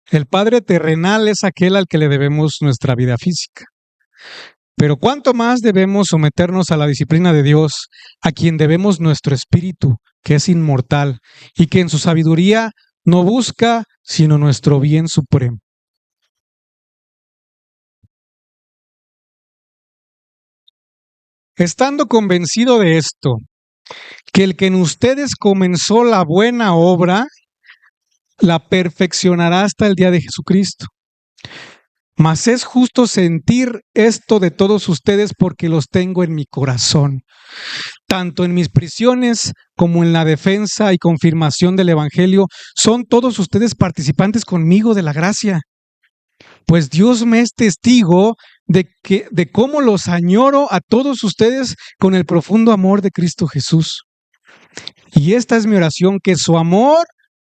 El Padre terrenal es aquel al que le debemos nuestra vida física. Pero ¿cuánto más debemos someternos a la disciplina de Dios, a quien debemos nuestro espíritu, que es inmortal, y que en su sabiduría no busca sino nuestro bien supremo? Estando convencido de esto, que el que en ustedes comenzó la buena obra, la perfeccionará hasta el día de Jesucristo. Mas es justo sentir esto de todos ustedes porque los tengo en mi corazón, tanto en mis prisiones como en la defensa y confirmación del Evangelio. Son todos ustedes participantes conmigo de la gracia. Pues Dios me es testigo de cómo los añoro a todos ustedes con el profundo amor de Cristo Jesús. Y esta es mi oración, que su amor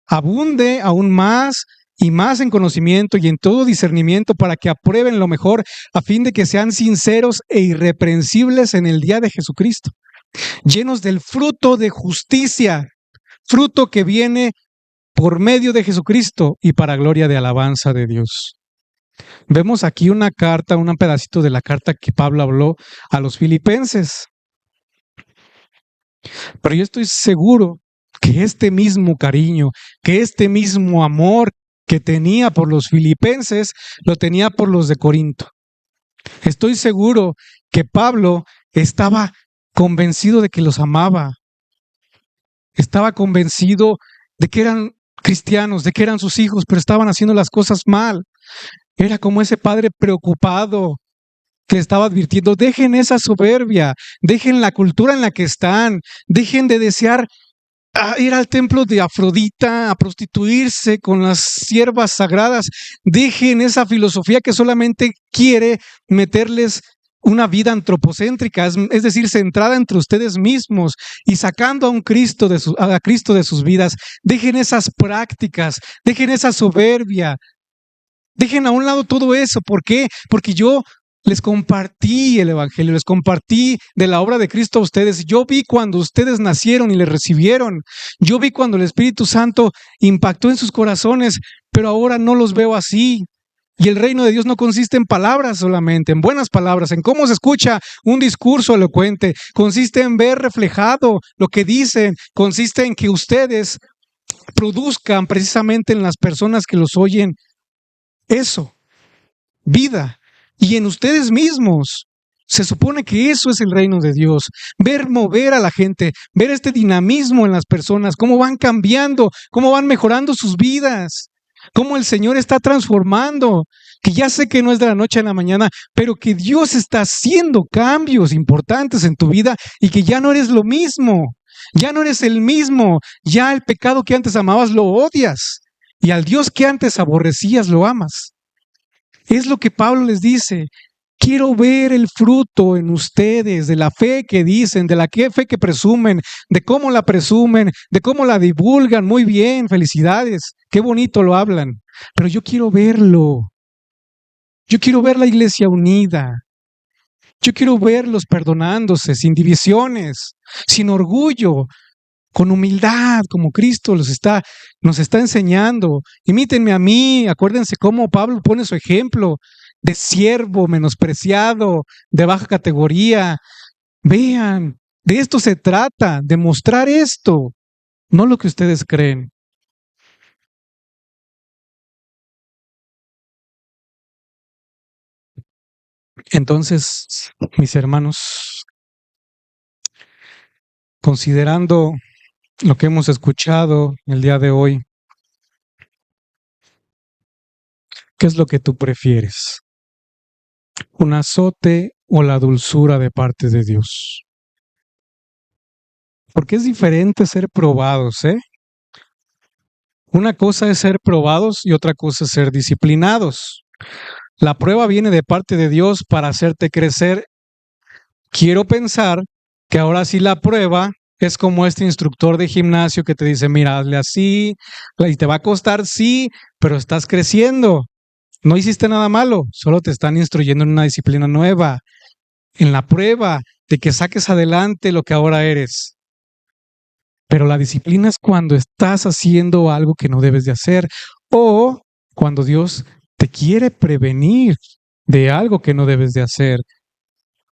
abunde aún más y más en conocimiento y en todo discernimiento, para que aprueben lo mejor, a fin de que sean sinceros e irreprensibles en el día de Jesucristo, llenos del fruto de justicia, fruto que viene por medio de Jesucristo y para gloria de alabanza de Dios. Vemos aquí una carta, un pedacito de la carta que Pablo habló a los filipenses. Pero yo estoy seguro que este mismo cariño, que este mismo amor que tenía por los filipenses, lo tenía por los de Corinto. Estoy seguro que Pablo estaba convencido de que los amaba. Estaba convencido de que eran cristianos, de que eran sus hijos, pero estaban haciendo las cosas mal. Era como ese padre preocupado que estaba advirtiendo: dejen esa soberbia, dejen la cultura en la que están, dejen de desear ir al templo de Afrodita a prostituirse con las siervas sagradas, dejen esa filosofía que solamente quiere meterles una vida antropocéntrica, es decir, centrada entre ustedes mismos y sacando a Cristo de sus vidas. Dejen esas prácticas, dejen esa soberbia, dejen a un lado todo eso. ¿Por qué? Porque yo Les compartí el Evangelio, les compartí de la obra de Cristo a ustedes. Yo vi cuando ustedes nacieron y le recibieron. Yo vi cuando el Espíritu Santo impactó en sus corazones, pero ahora no los veo así. Y el reino de Dios no consiste en palabras solamente, en buenas palabras, en cómo se escucha un discurso elocuente. Consiste en ver reflejado lo que dicen. Consiste en que ustedes produzcan precisamente en las personas que los oyen eso, vida. Y en ustedes mismos. Se supone que eso es el reino de Dios. Ver mover a la gente, ver este dinamismo en las personas, cómo van cambiando, cómo van mejorando sus vidas, cómo el Señor está transformando, que ya sé que no es de la noche a la mañana, pero que Dios está haciendo cambios importantes en tu vida y que ya no eres lo mismo, ya no eres el mismo, ya el pecado que antes amabas lo odias y al Dios que antes aborrecías lo amas. Es lo que Pablo les dice. Quiero ver el fruto en ustedes, de la fe que dicen, de la fe que presumen, de cómo la presumen, de cómo la divulgan. Muy bien, felicidades, qué bonito lo hablan. Pero yo quiero verlo. Yo quiero ver la iglesia unida. Yo quiero verlos perdonándose, sin divisiones, sin orgullo, con humildad, como Cristo nos está enseñando. Imítenme a mí, acuérdense cómo Pablo pone su ejemplo de siervo menospreciado, de baja categoría. Vean, de esto se trata, de mostrar esto, no lo que ustedes creen. Entonces, mis hermanos, considerando lo que hemos escuchado el día de hoy, ¿qué es lo que tú prefieres? ¿Un azote o la dulzura de parte de Dios? Porque es diferente ser probados, ¿eh? Una cosa es ser probados y otra cosa es ser disciplinados. La prueba viene de parte de Dios para hacerte crecer. Quiero pensar que ahora sí la prueba es como este instructor de gimnasio que te dice, mira, hazle así, y te va a costar, sí, pero estás creciendo. No hiciste nada malo, solo te están instruyendo en una disciplina nueva, en la prueba de que saques adelante lo que ahora eres. Pero la disciplina es cuando estás haciendo algo que no debes de hacer o cuando Dios te quiere prevenir de algo que no debes de hacer.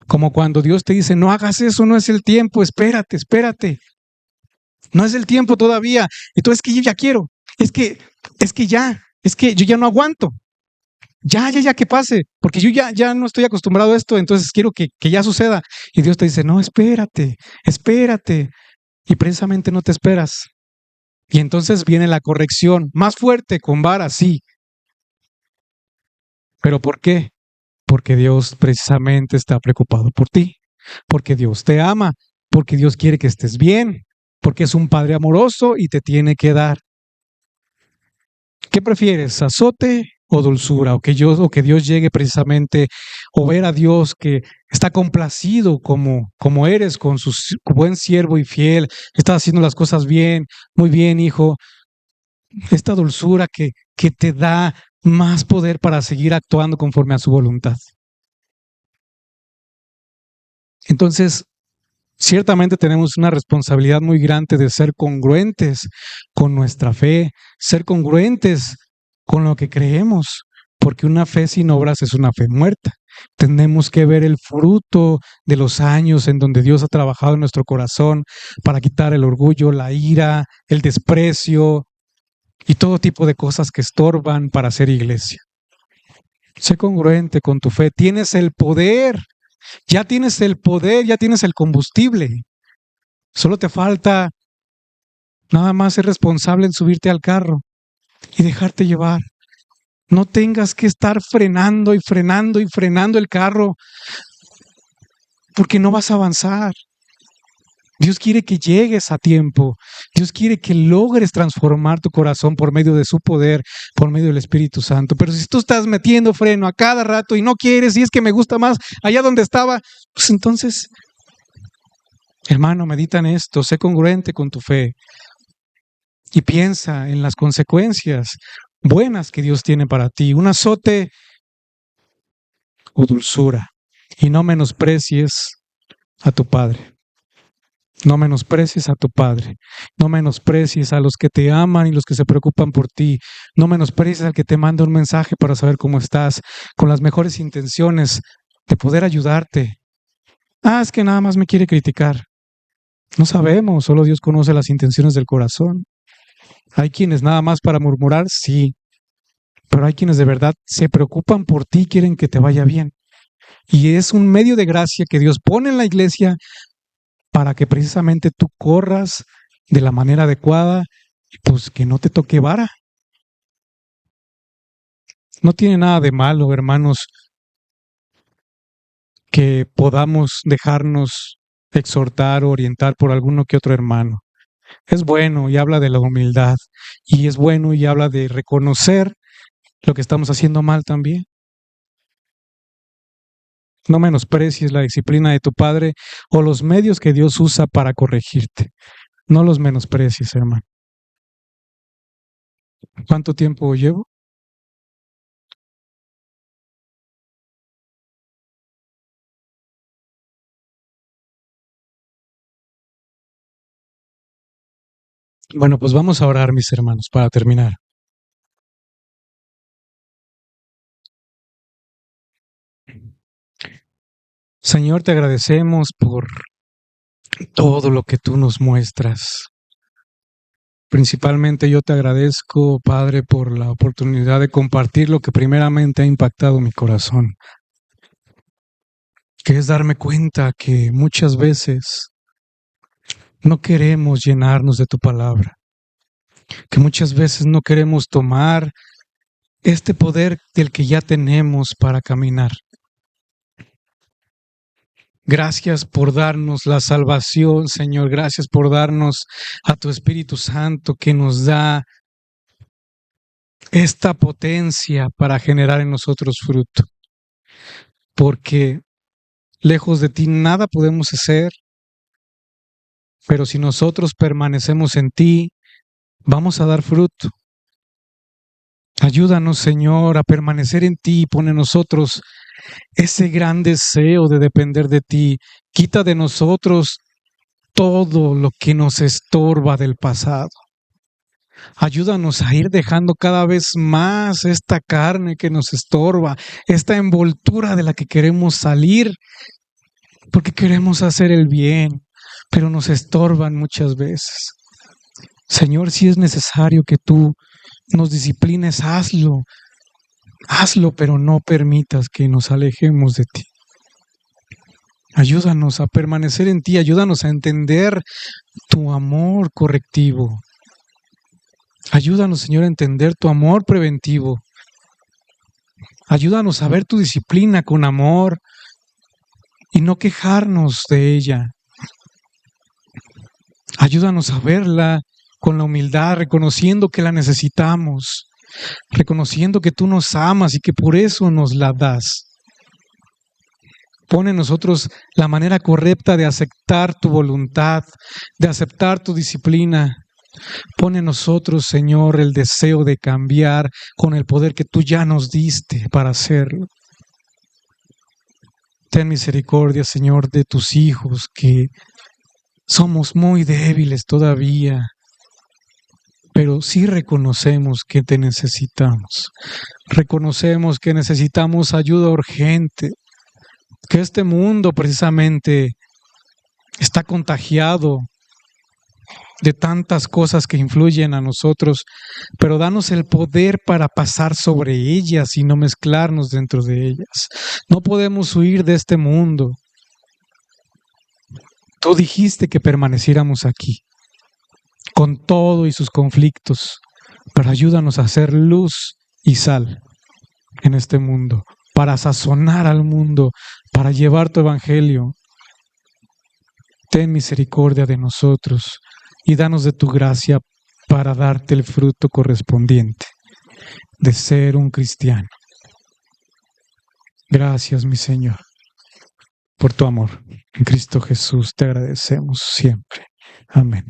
Como cuando Dios te dice, no hagas eso, no es el tiempo, espérate, espérate. No es el tiempo todavía. Entonces, es que yo ya quiero. Es que yo ya no aguanto. Ya, que pase, porque yo ya no estoy acostumbrado a esto, entonces quiero que ya suceda. Y Dios te dice, no, espérate. Y precisamente no te esperas. Y entonces viene la corrección, más fuerte, con vara, sí. ¿Pero por qué? Porque Dios precisamente está preocupado por ti, porque Dios te ama, porque Dios quiere que estés bien, porque es un Padre amoroso y te tiene que dar. ¿Qué prefieres, azote o dulzura? O que Dios llegue precisamente, o ver a Dios que está complacido como eres con su buen siervo y fiel, estás haciendo las cosas bien, muy bien, hijo. Esta dulzura que te da más poder para seguir actuando conforme a su voluntad. Entonces, ciertamente tenemos una responsabilidad muy grande de ser congruentes con nuestra fe, ser congruentes con lo que creemos, porque una fe sin obras es una fe muerta. Tenemos que ver el fruto de los años en donde Dios ha trabajado en nuestro corazón para quitar el orgullo, la ira, el desprecio y todo tipo de cosas que estorban para ser iglesia. Sé congruente con tu fe. Tienes el poder. Ya tienes el poder, ya tienes el combustible. Solo te falta nada más ser responsable en subirte al carro y dejarte llevar. No tengas que estar frenando y frenando y frenando el carro porque no vas a avanzar. Dios quiere que llegues a tiempo. Dios quiere que logres transformar tu corazón por medio de su poder, por medio del Espíritu Santo. Pero si tú estás metiendo freno a cada rato y no quieres, y es que me gusta más allá donde estaba, pues entonces, hermano, medita en esto, sé congruente con tu fe y piensa en las consecuencias buenas que Dios tiene para ti. Un azote o dulzura. Y no menosprecies a tu Padre. No menosprecies a tu Padre. No menosprecies a los que te aman y los que se preocupan por ti. No menosprecies al que te manda un mensaje para saber cómo estás, con las mejores intenciones de poder ayudarte. Es que nada más me quiere criticar. No sabemos, solo Dios conoce las intenciones del corazón. Hay quienes nada más para murmurar, sí, pero hay quienes de verdad se preocupan por ti y quieren que te vaya bien. Y es un medio de gracia que Dios pone en la iglesia para que precisamente tú corras de la manera adecuada y pues que no te toque vara. No tiene nada de malo, hermanos, que podamos dejarnos exhortar o orientar por alguno que otro hermano. Es bueno y habla de la humildad, y es bueno y habla de reconocer lo que estamos haciendo mal también. No menosprecies la disciplina de tu Padre o los medios que Dios usa para corregirte. No los menosprecies, hermano. ¿Cuánto tiempo llevo? Bueno, pues vamos a orar, mis hermanos, para terminar. Señor, te agradecemos por todo lo que tú nos muestras. Principalmente yo te agradezco, Padre, por la oportunidad de compartir lo que primeramente ha impactado mi corazón, que es darme cuenta que muchas veces no queremos llenarnos de tu palabra, que muchas veces no queremos tomar este poder del que ya tenemos para caminar. Gracias por darnos la salvación, Señor. Gracias por darnos a tu Espíritu Santo que nos da esta potencia para generar en nosotros fruto. Porque lejos de ti nada podemos hacer, pero si nosotros permanecemos en ti, vamos a dar fruto. Ayúdanos, Señor, a permanecer en ti y pon en nosotros ese gran deseo de depender de ti. Quita de nosotros todo lo que nos estorba del pasado. Ayúdanos a ir dejando cada vez más esta carne que nos estorba, esta envoltura de la que queremos salir, porque queremos hacer el bien, pero nos estorban muchas veces. Señor, si es necesario que tú nos disciplines, hazlo, pero no permitas que nos alejemos de ti. Ayúdanos a permanecer en ti, ayúdanos a entender tu amor correctivo. Ayúdanos, Señor, a entender tu amor preventivo. Ayúdanos a ver tu disciplina con amor y no quejarnos de ella. Ayúdanos a verla con la humildad, reconociendo que la necesitamos, reconociendo que tú nos amas y que por eso nos la das. Pon en nosotros la manera correcta de aceptar tu voluntad, de aceptar tu disciplina. Pon en nosotros, Señor, el deseo de cambiar con el poder que tú ya nos diste para hacerlo. Ten misericordia, Señor, de tus hijos, que somos muy débiles todavía, pero sí reconocemos que te necesitamos. Reconocemos que necesitamos ayuda urgente, que este mundo precisamente está contagiado de tantas cosas que influyen a nosotros, pero danos el poder para pasar sobre ellas y no mezclarnos dentro de ellas. No podemos huir de este mundo. Tú dijiste que permaneciéramos aquí, con todo y sus conflictos, pero ayúdanos a hacer luz y sal en este mundo, para sazonar al mundo, para llevar tu evangelio. Ten misericordia de nosotros y danos de tu gracia para darte el fruto correspondiente de ser un cristiano. Gracias, mi Señor, por tu amor. En Cristo Jesús te agradecemos siempre. Amén.